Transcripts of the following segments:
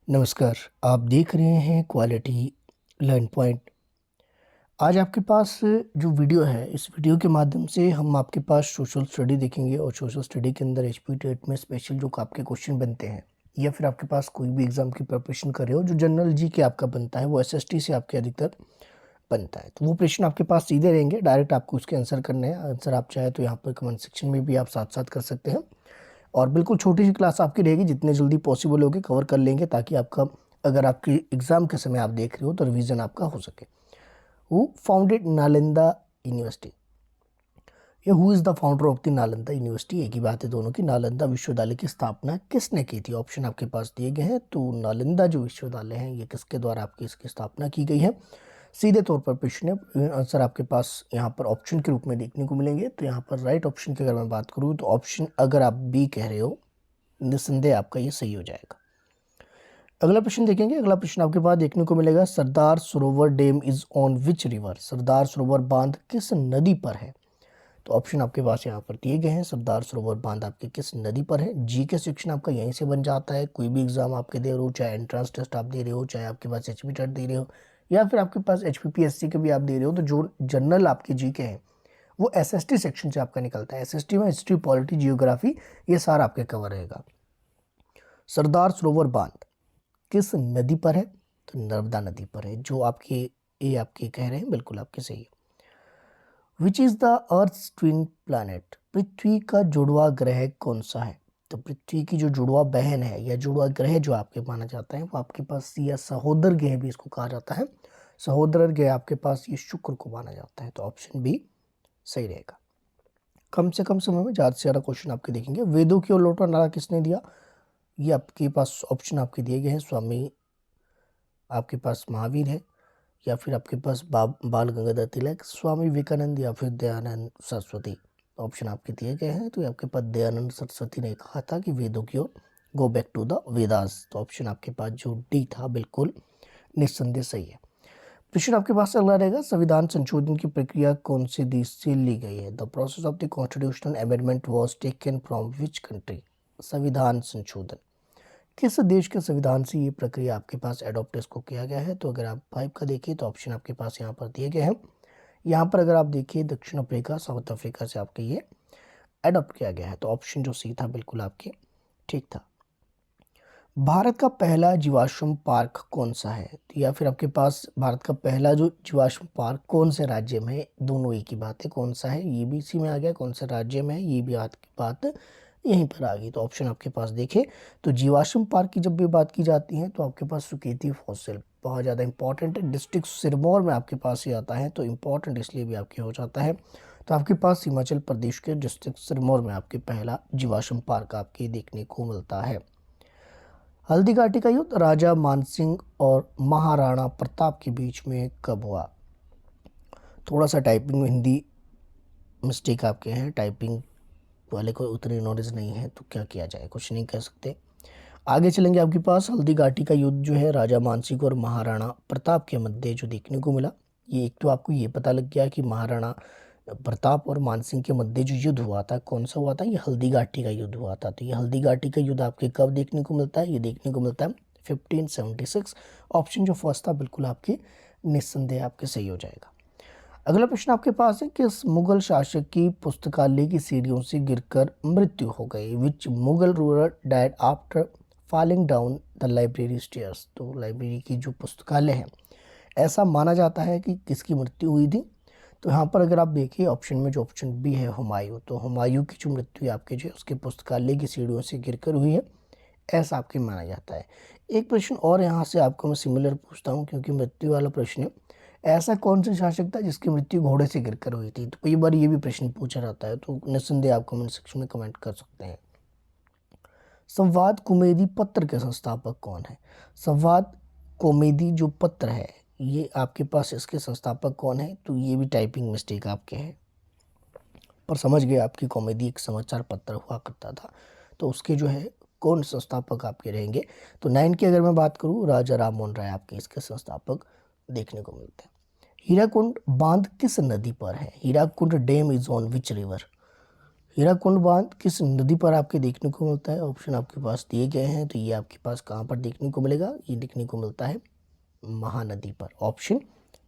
नमस्कार। आप देख रहे हैं क्वालिटी लर्न पॉइंट। आज आपके पास जो वीडियो है, इस वीडियो के माध्यम से हम आपके पास सोशल स्टडी देखेंगे और सोशल स्टडी के अंदर एचपी टेट में स्पेशल जो आपके क्वेश्चन बनते हैं या फिर आपके पास कोई भी एग्जाम की प्रिपरेशन कर रहे हो, जो जनरल जी के आपका बनता है वो एसएसटी से आपके अधिकतर बनता है, तो वो प्रश्न आपके पास सीधे रहेंगे। डायरेक्ट आपको उसके आंसर करने हैं। आंसर आप चाहे तो यहाँ पर कमेंट सेक्शन में भी आप साथ साथ कर सकते हैं। और बिल्कुल छोटी सी क्लास आपकी रहेगी, जितने जल्दी पॉसिबल होगी कवर कर लेंगे, ताकि आपका अगर आपकी एग्जाम के समय आप देख रहे हो तो रिवीजन आपका हो सके। Who founded Nalanda University? ये who is the founder of the Nalanda University? एक ही बात है दोनों की। नालंदा विश्वविद्यालय की स्थापना किसने की थी? ऑप्शन आपके पास दिए गए हैं। तो नालंदा जो विश्वविद्यालय है, ये किसके द्वारा आपकी इसकी स्थापना की गई है? सीधे तौर पर प्रश्न है। आंसर आपके पास यहाँ पर ऑप्शन के रूप में देखने को मिलेंगे। तो यहाँ पर राइट ऑप्शन की अगर मैं बात करूँ तो ऑप्शन अगर आप बी कह रहे हो, निस्संदेह आपका ये सही हो जाएगा। अगला प्रश्न देखेंगे। अगला प्रश्न आपके पास देखने को मिलेगा, Sardar Sarovar dam is on which river? Sardar Sarovar बांध किस नदी पर है? तो ऑप्शन आपके पास यहाँ पर दिए गए हैं। सरदार सरोवर बांध आपके किस नदी पर है? जी के सेक्शन आपका यहीं से बन जाता है। कोई भी एग्जाम आपके दे रहे हो, चाहे एंट्रेंस टेस्ट आप दे रहे हो, चाहे आपके पास एचपी टेट दे रहे हो, या फिर आपके पास एचपीपीएससी के भी आप दे रहे हो, तो जो जनरल आपके जी के हैं वो एसएसटी सेक्शन से आपका निकलता है। एसएसटी में हिस्ट्री, पॉलिटी, जियोग्राफी, ये सारा आपके कवर रहेगा। सरदार सरोवर बांध किस नदी पर है? तो नर्मदा नदी पर है। जो आपके ये आपके कह रहे हैं बिल्कुल आपके सही है। Which is the Earth twin planet? पृथ्वी का जुड़वा ग्रह कौन सा है? तो पृथ्वी की जो जुड़वा बहन है या जुड़वा ग्रह जो आपके माना जाता है, वो आपके पास, या सहोदर ग्रह भी इसको कहा जाता है, सहोदर ग्रह आपके पास ये शुक्र को माना जाता है। तो ऑप्शन बी सही रहेगा। कम से कम समय में ज़्यादा से ज़्यादा क्वेश्चन आपके देखेंगे। वेदों की ओर लौटा नारा किसने दिया? ये आपके पास ऑप्शन आपके दिए गए हैं। स्वामी आपके पास महावीर है, या फिर आपके पास बाल गंगाधर तिलक, स्वामी विवेकानंद, या फिर दयानंद सरस्वती। ऑप्शन आपके दिए गए हैं। तो ये आपके पास दयानंद सरस्वती ने कहा था कि वेदों की ओर go back to the Vedas. तो ऑप्शन आपके पास जो डी था बिल्कुल निस्संदेह सही है। प्रश्न आपके पास अगला रहेगा, संविधान संशोधन की प्रक्रिया कौन से देश से ली गई है? The process of the constitutional amendment was taken from which country? संविधान संशोधन किस देश के संविधान से ये प्रक्रिया आपके पास एडॉप्ट इसको किया गया है? तो अगर आप 5 का देखिए तो ऑप्शन आपके पास यहाँ पर दिए गए हैं। यहाँ पर अगर आप देखिए, दक्षिण अफ्रीका, साउथ अफ्रीका से आपके ये एडॉप्ट किया गया है। तो ऑप्शन जो सी था बिल्कुल आपके ठीक था। भारत का पहला जीवाश्म पार्क कौन सा है? तो या फिर आपके पास भारत का पहला जो जीवाश्म पार्क कौन से राज्य में है? दोनों एक ही बात है, कौन सा है ये भी इसी में आ गया, कौन से राज्य में है ये भी बात यहीं पर आ गई। तो ऑप्शन आपके पास देखें तो जीवाश्म पार्क की जब भी बात की जाती है तो आपके पास सुकेती फॉसिल बहुत ज़्यादा इंपॉर्टेंट है। डिस्ट्रिक्ट सिरमौर में आपके पास ही आता है, तो इम्पॉर्टेंट इसलिए भी आपके हो जाता है। तो आपके पास हिमाचल प्रदेश के डिस्ट्रिक्ट सिरमौर में आपके पहला जीवाश्म पार्क आपके देखने को मिलता है। हल्दी घाटी का युद्ध राजा मानसिंह और महाराणा प्रताप के बीच में कब हुआ? थोड़ा सा टाइपिंग में हिंदी मिस्टेक आपके हैं, टाइपिंग वाले को उतनी नॉलेज नहीं है, तो क्या किया जाए, कुछ नहीं कह सकते। आगे चलेंगे। आपके पास हल्दी घाटी का युद्ध जो है राजा मानसिंह और महाराणा प्रताप के मध्य जो देखने को मिला, ये एक तो आपको ये पता लग गया कि महाराणा प्रताप और मानसिंह के मध्य जो युद्ध हुआ था कौन सा हुआ था? ये हल्दी घाटी का युद्ध हुआ था। तो ये हल्दी घाटी का युद्ध आपके कब देखने को मिलता है? ये देखने को मिलता है 1576। ऑप्शन जो फर्स्ट था बिल्कुल आपके निस्संदेह आपके सही हो जाएगा। अगला प्रश्न आपके पास है, किस मुगल शासक की पुस्तकालय की सीढ़ियों से गिरकर मृत्यु हो गई? Which Mughal ruler died after falling down the library stairs? तो लाइब्रेरी की जो पुस्तकालय है, ऐसा माना जाता है कि किसकी मृत्यु हुई थी? तो यहाँ पर अगर आप देखिए ऑप्शन में जो ऑप्शन बी है हुमायूं, तो हुमायूं की जो मृत्यु है आपके जो उसके पुस्तकालय की सीढ़ियों से गिरकर हुई है, ऐसा आपके माना जाता है। एक प्रश्न और यहाँ से आपको मैं सिमिलर पूछता हूँ, क्योंकि मृत्यु वाला प्रश्न है। ऐसा कौन सा शासक था जिसकी मृत्यु घोड़े से गिरकर हुई थी? तो कई बार ये भी प्रश्न पूछा जाता है, तो निस्संदेह आप कमेंट सेक्शन में कमेंट कर सकते हैं। संवाद कॉमेडी पत्र के संस्थापक कौन है? संवाद कॉमेडी जो पत्र है, ये आपके पास इसके संस्थापक कौन है? तो ये भी टाइपिंग मिस्टेक आपके है, पर समझ गए आपकी कॉमेडी एक समाचार पत्र हुआ करता था, तो उसके जो है कौन संस्थापक आपके रहेंगे? तो 9 की अगर मैं बात करूँ, राजा राम मोहन राय आपके इसके संस्थापक देखने को मिलते हैं। हीराकुंड बांध किस नदी पर है? Hirakud dam is on which river? Hirakud बांध किस नदी पर आपके देखने को मिलता है? ऑप्शन आपके पास दिए गए हैं, तो ये आपके पास कहाँ पर देखने को मिलेगा? ये देखने को मिलता है महानदी पर, ऑप्शन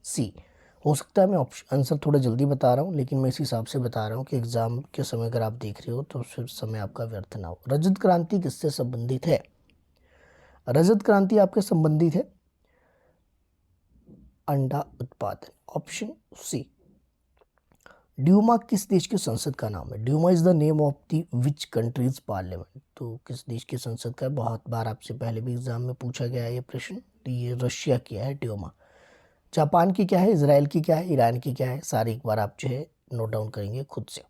सी। हो सकता है मैं ऑप्शन आंसर थोड़ा जल्दी बता रहा हूँ, लेकिन मैं इस हिसाब से बता रहा हूँ कि एग्जाम के समय अगर आप देख रहे हो तो फिर समय आपका व्यर्थ ना हो। रजत क्रांति किससे संबंधित है? रजत क्रांति आपके संबंधित है अंडा उत्पादन, ऑप्शन सी। ड्यूमा किस देश की संसद का नाम है? Duma is the name of the which country's parliament. तो किस देश की संसद का है? बहुत बार आपसे पहले भी एग्जाम में पूछा गया है ये प्रश्न। तो ये रशिया की है ड्यूमा। जापान की क्या है? इजराइल की क्या है? ईरान की क्या है? सारी एक बार आप जो है नोट डाउन करेंगे खुद से।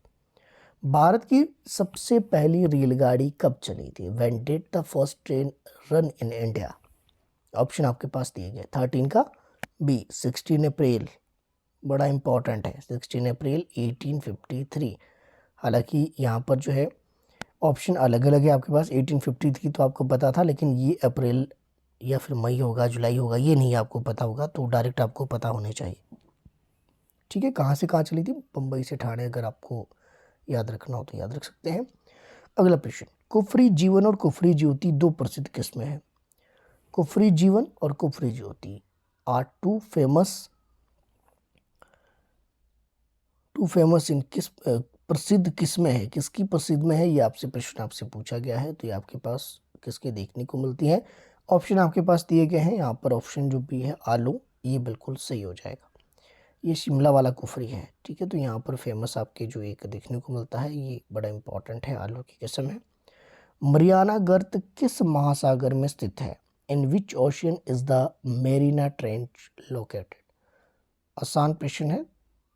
भारत की सबसे पहली रेलगाड़ी कब चली थी? When did the first train run in India? Option आपके पास दिए गए 13 का बी 16 अप्रैल, बड़ा इंपॉर्टेंट है, 16 अप्रैल 1853। हालांकि यहाँ पर जो है ऑप्शन अलग अलग है आपके पास। 1853 तो आपको पता था, लेकिन ये अप्रैल या फिर मई होगा, जुलाई होगा, ये नहीं आपको पता होगा, तो डायरेक्ट आपको पता होने चाहिए। ठीक है, कहाँ से कहाँ चली थी? बम्बई से ठाणे, अगर आपको याद रखना हो तो याद रख सकते हैं। अगला प्रश्न, कुफरी जीवन और कुफरी ज्योति दो प्रसिद्ध किस्में हैं। कुफरी जीवन और कुफरी ज्योति आर टू फेमस इन किस प्रसिद्ध किस्में है, किसकी प्रसिद्ध में है, ये आपसे प्रश्न आपसे पूछा गया है। तो ये आपके पास किसके देखने को मिलती है? ऑप्शन आपके पास दिए गए हैं यहाँ पर। ऑप्शन जो भी है आलू, ये बिल्कुल सही हो जाएगा। ये शिमला वाला कुफरी है। ठीक है, तो यहाँ पर फेमस आपके जो एक देखने को मिलता है, ये बड़ा इंपॉर्टेंट है, आलू की किस्म है। मरियाना गर्त किस महासागर में स्थित है? In which ocean is the Mariana trench located? आसान प्रश्न है।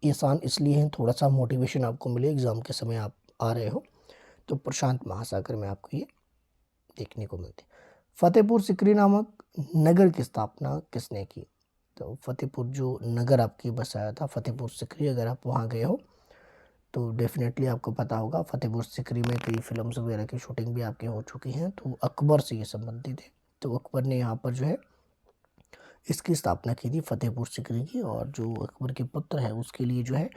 ये आसान इसलिए है, थोड़ा सा मोटिवेशन आपको मिले एग्जाम के समय आप आ रहे हो। तो प्रशांत महासागर में आपको ये देखने को मिलती है। फतेहपुर सिकरी नामक नगर की स्थापना किसने की? तो फतेहपुर जो नगर आपकी बसाया था फतेहपुर सिकरी, अगर आप वहाँ गए हो तो डेफिनेटली आपको पता होगा। फतेहपुर सिकरी में कई फिल्म्स वगैरह की शूटिंग भी आपके हो चुकी हैं, तो अकबर से ये संबंधित है। तो अकबर ने यहाँ पर जो है इसकी स्थापना की थी फतेहपुर सिकरी की, और जो अकबर के पुत्र है उसके लिए जो है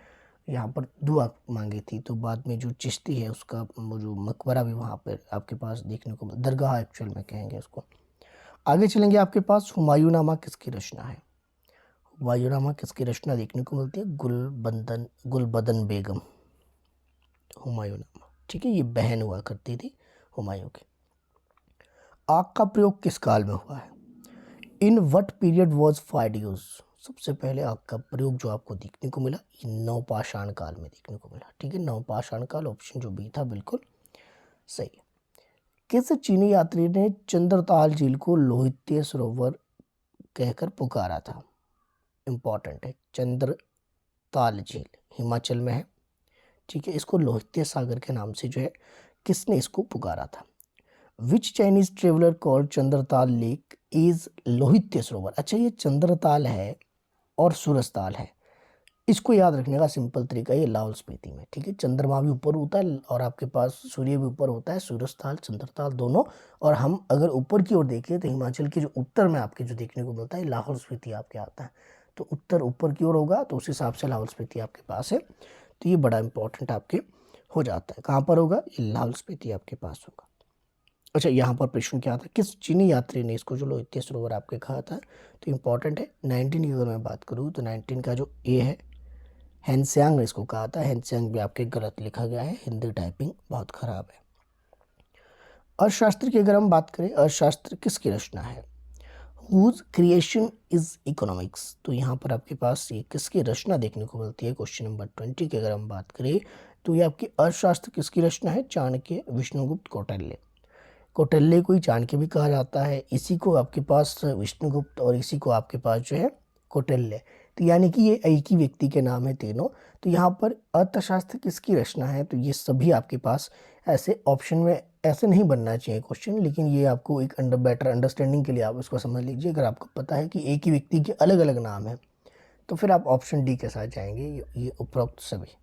यहाँ पर दुआ मांगी थी। तो बाद में जो चिश्ती है उसका वो जो मकबरा भी वहाँ पर आपके पास देखने को, दरगाह एक्चुअल में कहेंगे उसको। आगे चलेंगे, आपके पास हुमायूंनामा किसकी रचना है? हुमायूंनामा किसकी रचना देखने को मिलती है? गुलबदन बेगम, हुमायूंनामा। ठीक है, ये बहन हुआ करती थी हुमायूं की। आग का प्रयोग किस काल में हुआ है? In what period was fire use? सबसे पहले आग का प्रयोग जो आपको देखने को मिला, ये नवपाषाण काल में देखने को मिला। ठीक है, नवपाषाण काल, ऑप्शन जो बी था बिल्कुल सही है। किस चीनी यात्री ने चंद्रताल झील को लोहित्य सरोवर कहकर पुकारा था? इंपॉर्टेंट है, चंद्रताल झील हिमाचल में है। ठीक है, इसको लोहित्य सागर के नाम से जो है किसने इसको पुकारा था? Which Chinese traveller called Chandratal lake is Lohitya Sarovar? अच्छा, ये चंद्रताल है और सूरजताल है, इसको याद रखने का सिंपल तरीका ये लाहौल स्पीति में। ठीक है, चंद्रमा भी ऊपर होता है और आपके पास सूर्य भी ऊपर होता है, सूरजताल चंद्रताल दोनों। और हम अगर ऊपर की ओर देखें तो हिमाचल के जो उत्तर में आपके जो देखने को मिलता है लाहौल स्पीति आपके आता है। तो उत्तर ऊपर की ओर होगा, तो उस हिसाब से लाहौल स्पीति आपके पास है। तो ये बड़ा इंपॉर्टेंट आपके हो जाता है। कहाँ पर होगा? ये लाहौल स्पीति आपके पास होगा। अच्छा, यहाँ पर प्रश्न क्या था? किस चीनी यात्री ने इसको जो लोहित्य सरोवर आपके कहा था? तो इंपॉर्टेंट है 19 की अगर मैं बात करूँ तो 19 का जो ए है हैंसियांग ने इसको कहा था। हैंसियांग भी आपके गलत लिखा गया है, हिंदी टाइपिंग बहुत खराब है। अर्थशास्त्र की अगर हम बात करें, अर्थशास्त्र किसकी रचना है? Whose creation is economics? तो यहाँ पर आपके पास ये किसकी रचना देखने को मिलती है? क्वेश्चन नंबर 20 की अगर हम बात करें तो ये आपकी अर्थशास्त्र किसकी रचना है? चाणक्य, विष्णुगुप्त, कौटिल्य। कौटिल्य को ही चाणक्य भी कहा जाता है, इसी को आपके पास विष्णुगुप्त और इसी को आपके पास जो है कौटिल्य। तो यानी कि ये एक ही व्यक्ति के नाम है तीनों। तो यहाँ पर अर्थशास्त्र किसकी रचना है? तो ये सभी आपके पास ऐसे ऑप्शन में ऐसे नहीं बनना चाहिए क्वेश्चन, लेकिन ये आपको एक बेटर अंडरस्टैंडिंग के लिए आप इसको समझ लीजिए। अगर आपको पता है कि एक ही व्यक्ति के अलग अलग नाम है तो फिर आप ऑप्शन डी के साथ जाएंगे, ये उपरोक्त सभी।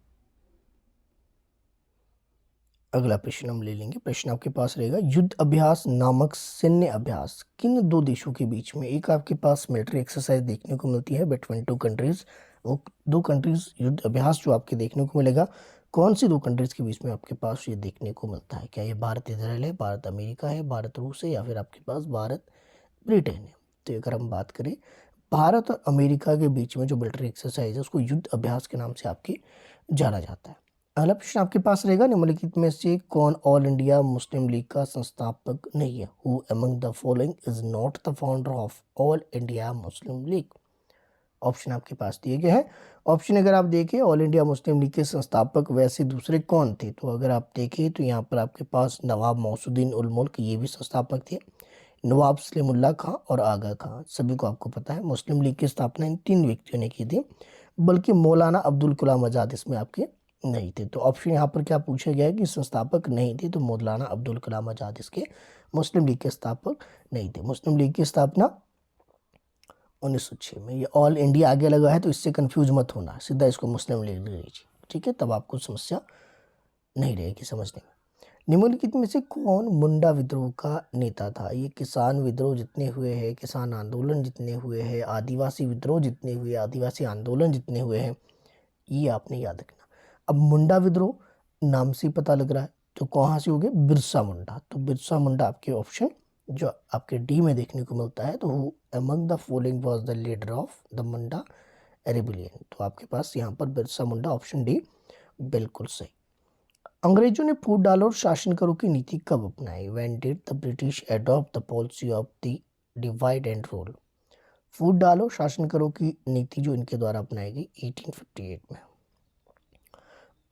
अगला प्रश्न हम ले लेंगे। प्रश्न आपके पास रहेगा, युद्ध अभ्यास नामक सैन्य अभ्यास किन दो देशों के बीच में? एक आपके पास मिलिट्री एक्सरसाइज देखने को मिलती है बिटवीन टू कंट्रीज, वो दो कंट्रीज युद्ध अभ्यास जो आपके देखने को मिलेगा कौन सी दो कंट्रीज़ के बीच में आपके पास ये देखने को मिलता है? क्या ये भारत इजराइल है, भारत अमेरिका है, भारत रूस है, या फिर आपके पास भारत ब्रिटेन है? तो अगर हम बात करें भारत और अमेरिका के बीच में जो मिलिट्री एक्सरसाइज है उसको युद्ध अभ्यास के नाम से आपके जाना जाता है। अगला प्रश्न आपके पास रहेगा, निम्नलिखित में से कौन ऑल इंडिया मुस्लिम लीग का संस्थापक नहीं है? Who among the following is not the founder of all India Muslim league? Option आपके पास दिए गए हैं। ऑप्शन अगर आप देखें, ऑल इंडिया मुस्लिम लीग के संस्थापक वैसे दूसरे कौन थे? तो अगर आप देखें तो यहाँ पर आपके पास नवाब मौसुद्दीन उल मुल्क, ये भी संस्थापक थे। नवाब सलीमुल्लाह खां और आगा खां, सभी को आपको पता है। मुस्लिम लीग की स्थापना इन तीन व्यक्तियों ने की थी, बल्कि मौलाना अब्दुल कलाम आज़ाद इसमें आपके नहीं थे। तो ऑप्शन यहाँ पर क्या पूछा गया है कि संस्थापक नहीं थे, तो मौलाना अब्दुल कलाम आज़ाद इसके मुस्लिम लीग के स्थापक नहीं थे। मुस्लिम लीग की स्थापना 1906 में। ये ऑल इंडिया आगे लगा है तो इससे कंफ्यूज मत होना, सीधा इसको मुस्लिम लीग ले लीजिए, ठीक है? तब आपको समस्या नहीं रहेगी समझने में। निम्नलिखित में से कौन मुंडा विद्रोह का नेता था? ये किसान विद्रोह जितने हुए हैं, किसान आंदोलन जितने हुए हैं, आदिवासी विद्रोह जितने हुए, आदिवासी आंदोलन जितने हुए हैं, ये आपने याद रखना। अब मुंडा विद्रोह नाम से ही पता लग रहा है, तो कहाँ से हो गए? बिरसा मुंडा। तो बिरसा मुंडा आपके ऑप्शन जो आपके डी में देखने को मिलता है। तो who among the following was the leader of the Munda rebellion? तो आपके पास यहाँ पर बिरसा मुंडा, ऑप्शन डी बिल्कुल सही। अंग्रेजों ने फूट डालो और शासन करो की नीति कब अपनाई? When did the British adopt the policy of the divide and rule? फूट डालो शासन करो की नीति जो इनके द्वारा अपनाई गई 1858 में।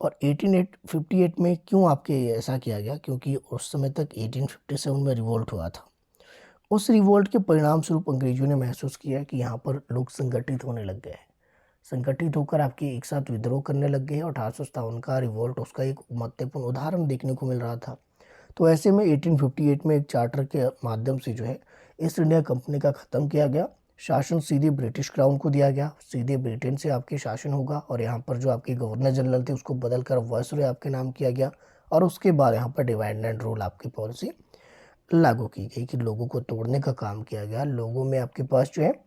और 1858 में क्यों आपके ऐसा किया गया? क्योंकि उस समय तक 1857 में रिवोल्ट हुआ था। उस रिवोल्ट के परिणाम स्वरूप अंग्रेजों ने महसूस किया कि यहाँ पर लोग संगठित होने लग गए हैं, संगठित होकर आपके एक साथ विद्रोह करने लग गए हैं। और 1857 का रिवोल्ट उसका एक महत्वपूर्ण उदाहरण देखने को मिल रहा था। तो ऐसे में 1858 में एक चार्टर के माध्यम से जो है ईस्ट इंडिया कंपनी का ख़त्म किया गया, शासन सीधे ब्रिटिश क्राउन को दिया गया, सीधे ब्रिटेन से आपके शासन होगा। और यहाँ पर जो आपके गवर्नर जनरल थे उसको बदलकर वायसरॉय आपके नाम किया गया। और उसके बाद यहाँ पर डिवाइड एंड रूल आपकी पॉलिसी लागू की गई कि लोगों को तोड़ने का काम किया गया। लोगों में आपके पास जो है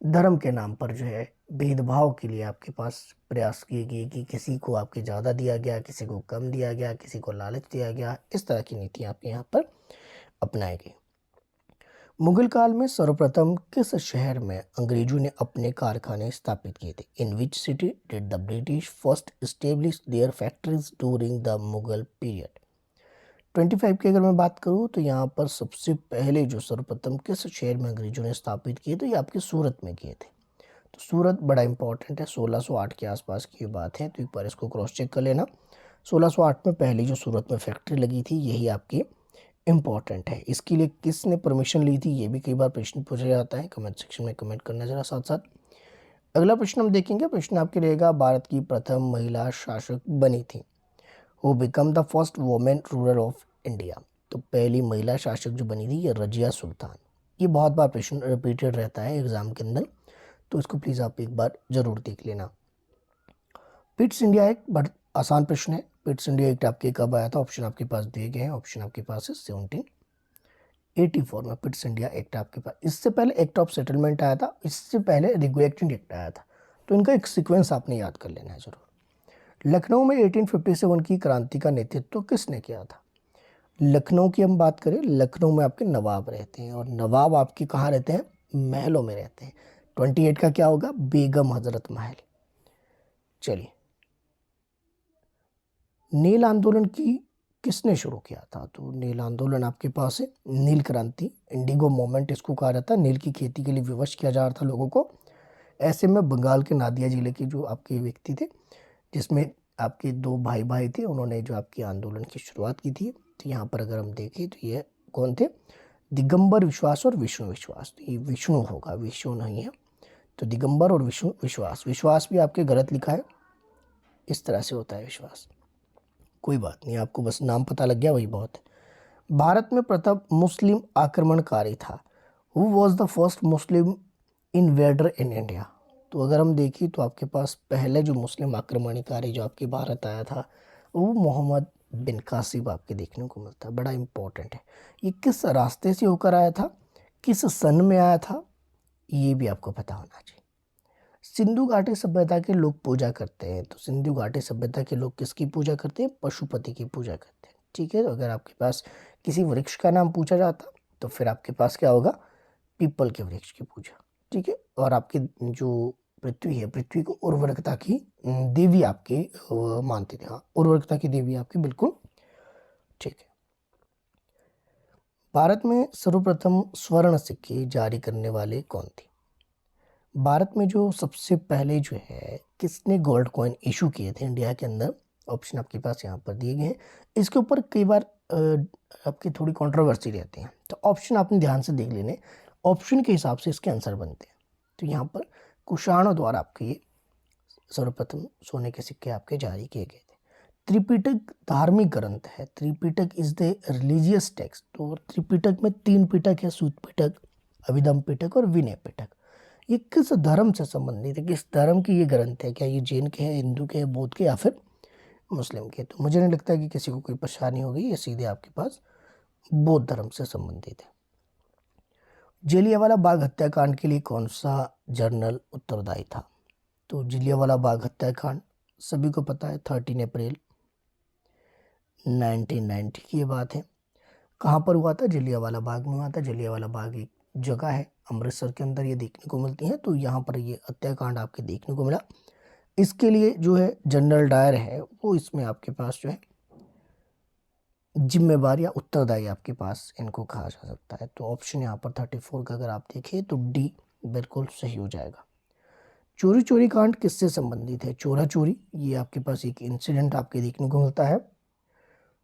धर्म के नाम पर जो है भेदभाव के लिए आपके पास प्रयास किए गए कि किसी को आपके ज़्यादा दिया गया, किसी को कम दिया गया, किसी को लालच दिया गया। इस तरह की नीति आपके यहाँ पर अपनाई गई। मुगल काल में सर्वप्रथम किस शहर में अंग्रेजों ने अपने कारखाने स्थापित किए थे? In which city did the British first establish their factories during the Mughal period? 25 की अगर मैं बात करूँ तो यहाँ पर सबसे पहले जो सर्वप्रथम किस शहर में अंग्रेजों ने स्थापित किए थे? ये आपके सूरत में किए थे। तो सूरत बड़ा इंपॉर्टेंट है, 1608 के आसपास की बात है, तो एक बार इसको क्रॉस चेक कर लेना। 1608 में पहली जो सूरत में फैक्ट्री लगी थी यही आपकी इम्पॉर्टेंट है। इसके लिए किसने परमिशन ली थी ये भी कई बार प्रश्न पूछा जाता है, कमेंट सेक्शन में कमेंट करना जरा साथ साथ। अगला प्रश्न हम देखेंगे, प्रश्न आपके रहेगा, भारत की प्रथम महिला शासक बनी थी? Who become the first women ruler of India? तो पहली महिला शासक जो बनी थी ये रजिया सुल्तान। ये बहुत बार प्रश्न रिपीटेड रहता है एग्जाम के अंदर, तो इसको प्लीज़ आप एक बार जरूर देख लेना। पिट्स इंडिया एक्ट बड़ा आसान प्रश्न है। पिट्स इंडिया एक्ट आपके कब आया था? ऑप्शन आपके पास दिए गए हैं। ऑप्शन आपके पास है 1784 में पिट्स इंडिया एक्ट आपके पास। इससे पहले एक्ट ऑफ सेटलमेंट आया था, इससे पहले रेगुलेटिंग एक्ट आया था। तो इनका एक सीक्वेंस आपने याद कर लेना है जरूर। लखनऊ में 1857 की क्रांति का नेतृत्व किसने किया था? लखनऊ की हम बात करें, लखनऊ में आपके नवाब रहते हैं, और नवाब आपके कहाँ रहते हैं? महलों में रहते हैं। 28 का क्या होगा? बेगम हजरत महल। चलिए, नील आंदोलन की किसने शुरू किया था? तो नील आंदोलन आपके पास है नील क्रांति, इंडिगो मोमेंट इसको कहा जाता है। नील की खेती के लिए विवश किया जा रहा था लोगों को। ऐसे में बंगाल के नादिया जिले के जो आपके व्यक्ति थे, जिसमें आपके दो भाई भाई थे, उन्होंने जो आपकी आंदोलन की शुरुआत की थी। तो यहाँ पर अगर हम देखें तो ये कौन थे? दिगंबर विश्वास और विष्णु विश्वास। तो ये विष्णु होगा, विष्णु नहीं है। तो दिगंबर और विष्णु विश्वास। विश्वास भी आपके गलत लिखा है, इस तरह से होता है विश्वास। कोई बात नहीं, आपको बस नाम पता लग गया वही बहुत है। भारत में प्रथम मुस्लिम आक्रमणकारी था? Who was the first Muslim invader in India? तो अगर हम देखें तो आपके पास पहले जो मुस्लिम आक्रमणकारी जो आपके भारत आया था वो मोहम्मद बिन कासिम आपके देखने को मिलता है। बड़ा इंपॉर्टेंट है। ये किस रास्ते से होकर आया था, किस सन में आया था, ये भी आपको पता होना चाहिए। सिंधु घाटी सभ्यता के लोग पूजा करते हैं, तो सिंधु घाटी सभ्यता के लोग किसकी पूजा करते हैं? पशुपति की पूजा करते हैं। ठीक है, तो अगर आपके पास किसी वृक्ष का नाम पूछा जाता तो फिर आपके पास क्या होगा? पीपल के वृक्ष की पूजा। ठीक है, और आपकी जो पृथ्वी है, पृथ्वी को उर्वरकता की देवी आपके मानते थे। हाँ, उर्वरकता की देवी आपकी, बिल्कुल ठीक है। भारत में सर्वप्रथम स्वर्ण सिक्के जारी करने वाले कौन थे? भारत में जो सबसे पहले जो है किसने गोल्ड कॉइन इशू किए थे इंडिया के अंदर? ऑप्शन आपके पास यहाँ पर दिए गए हैं। इसके ऊपर कई बार आपकी थोड़ी कंट्रोवर्सी रहती है, तो ऑप्शन आपने ध्यान से देख लेने, ऑप्शन के हिसाब से इसके आंसर बनते हैं। तो यहाँ पर कुषाणों द्वारा आपके ये सर्वप्रथम सोने के सिक्के आपके जारी किए गए थे। त्रिपिटक धार्मिक ग्रंथ है, Tripitaka is the religious text. तो त्रिपिटक में 3 पिटक है, सूत पिटक, अभिधम पिटक और विनय पिटक। ये किस धर्म से संबंधित है, किस धर्म की ये ग्रंथ है? क्या ये जैन के हैं, हिंदू के हैं, बौद्ध के या फिर मुस्लिम के? तो मुझे नहीं लगता कि किसी को कोई परेशानी होगी, ये सीधे आपके पास बौद्ध धर्म से संबंधित है। जलियांवाला बाग हत्याकांड के लिए कौन सा जर्नल उत्तरदायी था? तो जलियांवाला बाग हत्याकांड सभी को पता है, 13 अप्रैल 1990 की ये बात है। कहाँ पर हुआ था? जलियांवाला बाग में हुआ था। जलियांवाला बाग एक जगह है अमृतसर के अंदर, ये देखने को मिलती है। तो यहाँ पर ये हत्याकांड आपके देखने को मिला। इसके लिए जो है जनरल डायर है वो इसमें आपके पास जो है जिम्मेवार या उत्तरदायी आपके पास इनको कहा जा सकता है। तो ऑप्शन यहाँ पर 34 का अगर आप देखें तो डी बिल्कुल सही हो जाएगा। चोरी चोरी कांड किससे संबंधित है? चोरा चोरी, ये आपके पास एक इंसिडेंट आपके देखने को मिलता है।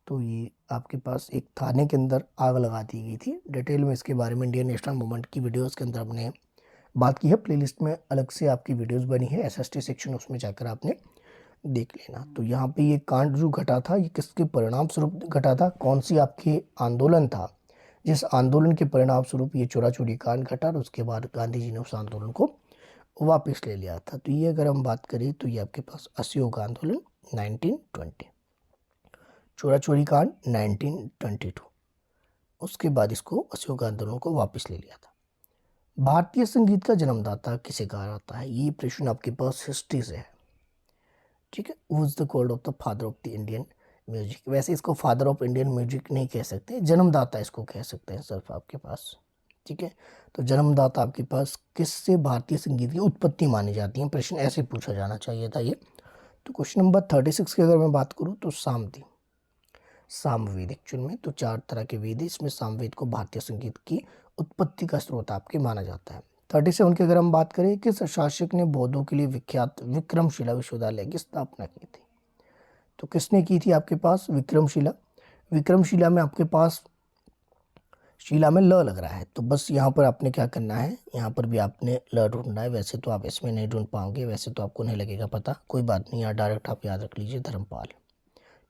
तो ये आपके पास एक थाने के अंदर आग लगा दी गई थी। डिटेल में इसके बारे में इंडियन नेशनल मूवमेंट की वीडियोस के अंदर हमने बात की है, प्लेलिस्ट में अलग से आपकी वीडियोस बनी है, एसएसटी सेक्शन, उसमें जाकर आपने देख लेना। तो यहाँ पे ये कांड जो घटा था, ये किसके परिणाम स्वरूप घटा था? कौन सी आपके आंदोलन था जिस आंदोलन के परिणाम स्वरूप ये चोरा चोरी कांड घटा, और उसके बाद गांधी जी ने उस आंदोलन को वापस ले लिया था? तो ये अगर हम बात करें तो ये आपके पास असहयोग आंदोलन 1920, चोरा चोरी कांड 1922, उसके बाद इसको असहयोग आंदोलन को वापस ले लिया था। भारतीय संगीत का जन्मदाता किसे कहा जाता है? ये प्रश्न आपके पास हिस्ट्री से है। ठीक है, who is the called off the father of the Indian music? वैसे इसको फादर ऑफ इंडियन म्यूजिक नहीं कह सकते, जन्मदाता इसको कह सकते हैं सिर्फ आपके पास। ठीक है, तो जन्मदाता आपके पास किससे भारतीय संगीत की उत्पत्ति मानी जाती है? प्रश्न ऐसे पूछा जाना चाहिए था ये। तो क्वेश्चन नंबर 36 की अगर मैं बात करूँ तो सामती, सामवेद एक्चुअल में तो 4 तरह के वेद है, इसमें सामवेद को भारतीय संगीत की उत्पत्ति का स्रोत आपके माना जाता है। 37 की अगर हम बात करें, किस शासक ने बौद्धों के लिए विख्यात विक्रमशिला विश्वविद्यालय की स्थापना की थी? तो किसने की थी आपके पास? विक्रमशिला। विक्रमशिला में आपके पास शिला में ल लग रहा है, तो बस यहाँ पर आपने क्या करना है, यहाँ पर भी आपने ल ढूंढना है। वैसे तो आप इसमें नहीं ढूंढ पाओगे, वैसे तो आपको नहीं लगेगा पता, कोई बात नहीं, यहाँ डायरेक्ट आप याद रख लीजिए धर्मपाल।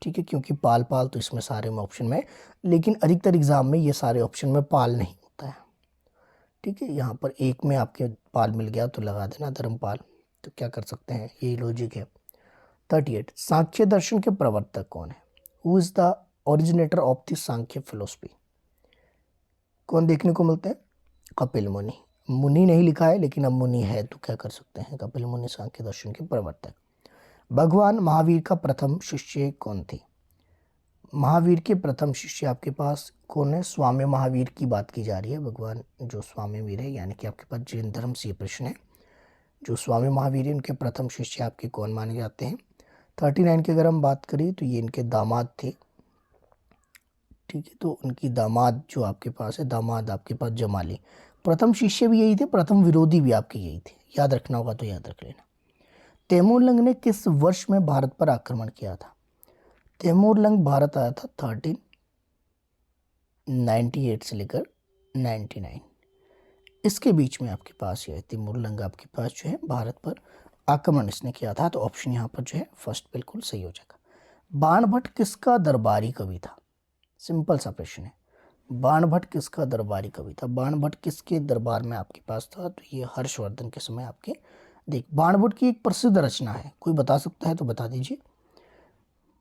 ठीक है, क्योंकि पाल पाल तो इसमें सारे में ऑप्शन में, लेकिन अधिकतर एग्जाम में ये सारे ऑप्शन में पाल नहीं होता है। ठीक है, यहाँ पर एक में आपके पाल मिल गया तो लगा देना धर्मपाल। तो क्या कर सकते हैं, यही लॉजिक है। 38, सांख्य दर्शन के प्रवर्तक कौन है? Who is the originator of the Sankhya philosophy? कौन देखने को मिलते हैं? कपिल मुनि। मुनि नहीं लिखा है, लेकिन अब मुनि है तो क्या कर सकते हैं, कपिल मुनि सांख्य दर्शन के प्रवर्तक। भगवान महावीर का प्रथम शिष्य कौन थे? महावीर के प्रथम शिष्य आपके पास कौन है? स्वामी महावीर की बात की जा रही है। भगवान जो स्वामी वीर है, यानी कि आपके पास जैन धर्म से ये प्रश्न है, जो स्वामी महावीर है उनके प्रथम शिष्य आपके कौन माने जाते हैं? 39 की अगर हम बात करें तो ये इनके दामाद थे। ठीक है, तो उनकी दामाद जो आपके पास है, दामाद आपके पास जमाली। प्रथम शिष्य भी यही थे, प्रथम विरोधी भी आपके यही थे, याद रखना होगा तो याद रख लेना। तैमूरलंग ने किस वर्ष में भारत पर आक्रमण किया था? तैमूरलंग भारत आया था 1398 से लेकर 99, इसके बीच में आपके पास ये तैमूरलंग आपके पास जो है भारत पर आक्रमण इसने किया था। तो ऑप्शन यहाँ पर जो है फर्स्ट बिल्कुल सही हो जाएगा। बाणभट्ट किसका दरबारी कवि था? सिंपल सा प्रश्न है, बाणभट्ट किसका दरबारी कवि था? बाणभट्ट किसके दरबार में आपके पास था? तो ये हर्षवर्धन के समय आपके देख, बाणभट्ट की एक प्रसिद्ध रचना है, कोई बता सकता है तो बता दीजिए।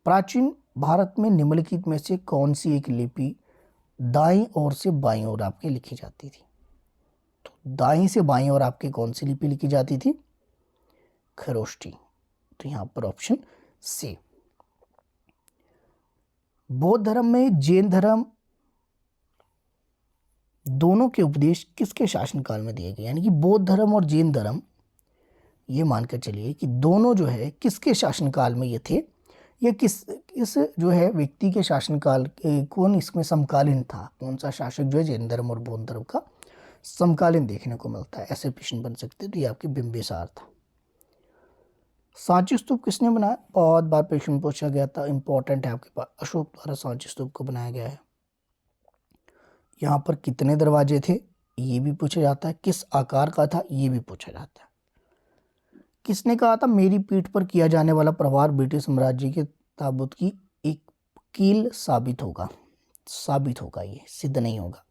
प्राचीन भारत में निम्नलिखित में से कौन सी एक लिपि दाईं ओर से बाईं ओर आपके लिखी जाती थी? तो दाईं से बाईं ओर आपके कौन सी लिपि लिखी जाती थी? खरोष्टी। तो यहाँ पर ऑप्शन सी। बौद्ध धर्म में जैन धर्म दोनों के उपदेश किसके शासनकाल में दिए गए? यानी कि बौद्ध धर्म और जैन धर्म, ये मानकर चलिए कि दोनों जो है किसके शासनकाल में ये थे, ये किस जो है व्यक्ति के शासनकाल, कौन इसमें समकालीन था, कौन सा शासक जो है जैन धर्म और बौद्ध धर्म का समकालीन देखने को मिलता है, ऐसे प्रश्न बन सकते हैं। तो ये आपके बिंबिसार था। सांची स्तूप किसने बनाया? बहुत बार प्रश्न पूछा गया था, इंपॉर्टेंट है आपके पास। अशोक द्वारा सांची स्तूप को बनाया गया है। यहाँ पर कितने दरवाजे थे, ये भी पूछा जाता है। किस आकार का था, ये भी पूछा जाता है। किसने कहा था मेरी पीठ पर किया जाने वाला प्रहार ब्रिटिश साम्राज्य के ताबूत की एक कील साबित होगा? साबित होगा, ये सिद्ध नहीं होगा,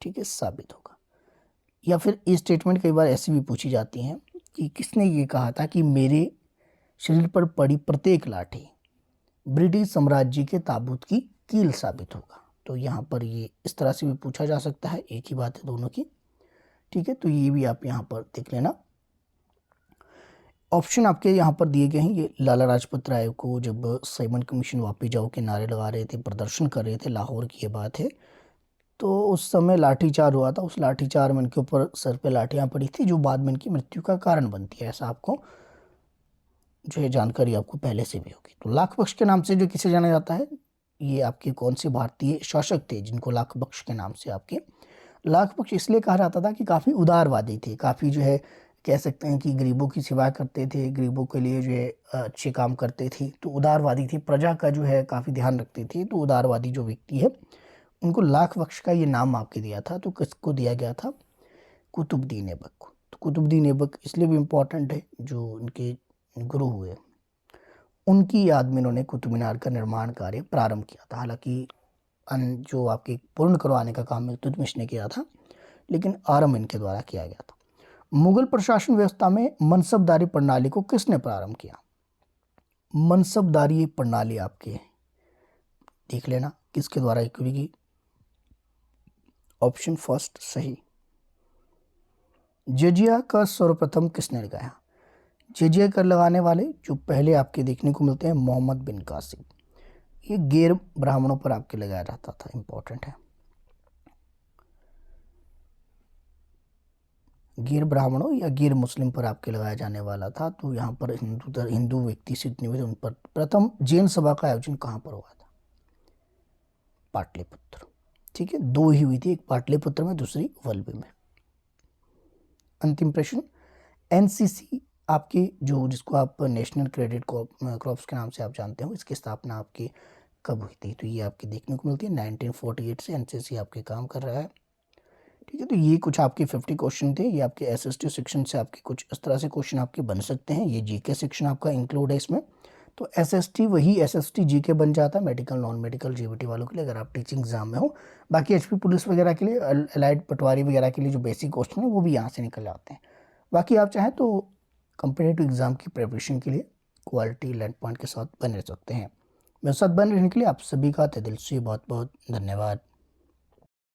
ठीक है, साबित होगा। या फिर ये स्टेटमेंट कई बार ऐसी भी पूछी जाती हैं कि किसने ये कहा था कि मेरे शरीर पर पड़ी प्रत्येक लाठी ब्रिटिश साम्राज्य के ताबूत की कील साबित होगा? तो यहाँ पर ये इस तरह से भी पूछा जा सकता है, एक ही बात है दोनों की, ठीक है। तो ये भी आप यहाँ पर देख लेना। ऑप्शन आपके यहाँ पर दिए गए हैं। ये लाला लाजपत राय को जब साइमन कमीशन वापस जाओ के नारे लगा रहे थे, प्रदर्शन कर रहे थे, लाहौर की ये बात है, तो उस समय लाठीचार्ज हुआ था। उस लाठीचार्ज में इनके ऊपर सर पे लाठियाँ पड़ी थी, जो बाद में इनकी मृत्यु का कारण बनती है। ऐसा आपको जो है जानकारी आपको पहले से भी होगी। तो लाख बख्श के नाम से जो किसे जाना जाता है, ये आपके कौन से भारतीय शासक थे जिनको लाख बख्श के नाम से आपके लाख बख्श इसलिए कहा जाता था कि काफ़ी उदारवादी थे, काफ़ी जो है कह सकते हैं कि गरीबों की सेवा करते थे, गरीबों के लिए जो है अच्छे काम करते थे। तो उदारवादी थे, प्रजा का जो है काफ़ी ध्यान रखते थे। तो उदारवादी जो व्यक्ति है उनको लाख बख्श का ये नाम आपके दिया था। तो किसको दिया गया था? कुतुबुद्दीन ऐबक को। तो कुतुबुद्दीन ऐबक इसलिए भी इम्पोर्टेंट है, जो उनके गुरु हुए उनकी याद में इन्होंने कुतुब मीनार का निर्माण कार्य प्रारंभ किया था। हालांकि जो आपके पूर्ण करवाने का काम इल्तुतमिश ने किया था, लेकिन आरंभ इनके द्वारा किया गया था। मुगल प्रशासन व्यवस्था में मनसबदारी प्रणाली को किसने प्रारंभ किया? मनसबदारी प्रणाली आपके देख लेना किसके द्वारा की? ऑप्शन फर्स्ट सही। जजिया कर सर्वप्रथम किसने लगाया? जजिया कर लगाने वाले जो पहले आपके देखने को मिलते हैं मोहम्मद बिन कासिम। ये गैर ब्राह्मणों पर आपके लगाया जाता था, इंपॉर्टेंट है। गैर ब्राह्मणों या गैर मुस्लिम पर आपके लगाया जाने वाला था। तो यहाँ पर हिंदू व्यक्ति से जितने हुए उन पर प्रथम जैन सभा का आयोजन कहाँ पर हुआ था? पाटलिपुत्र, ठीक है। दो ही हुई थी, एक पाटलिपुत्र में, दूसरी वल्लभी में। अंतिम प्रश्न, एनसीसी आपके जो जिसको आप नेशनल क्रेडिट क्रॉप्स के नाम से आप जानते हो, इसकी स्थापना आपकी कब हुई थी? तो ये आपके देखने को मिलती है 1948 से एनसीसी आपके काम कर रहा है, ठीक है। तो ये कुछ आपके 50 क्वेश्चन थे। ये आपके एसएसटी सेक्शन से आपके कुछ इस तरह से क्वेश्चन आपके बन सकते हैं। ये जीके सेक्शन आपका इंक्लूड है इसमें। तो एसएसटी वही एसएसटी जीके बन जाता है मेडिकल नॉन मेडिकल जीबीटी वालों के लिए, अगर आप टीचिंग एग्जाम में हो। बाकी एचपी पुलिस वगैरह के लिए, अलाइड पटवारी वगैरह के लिए जो बेसिक क्वेश्चन है वो भी यहाँ से निकल आते हैं। बाकी आप चाहें तो कॉम्पिटिटिव एग्जाम की प्रिपरेशन के लिए क्वालिटी लर्न पॉइंट के साथ बने रह सकते हैं। मेरे साथ बने रहने के लिए आप सभी का तहे दिल से बहुत बहुत धन्यवाद।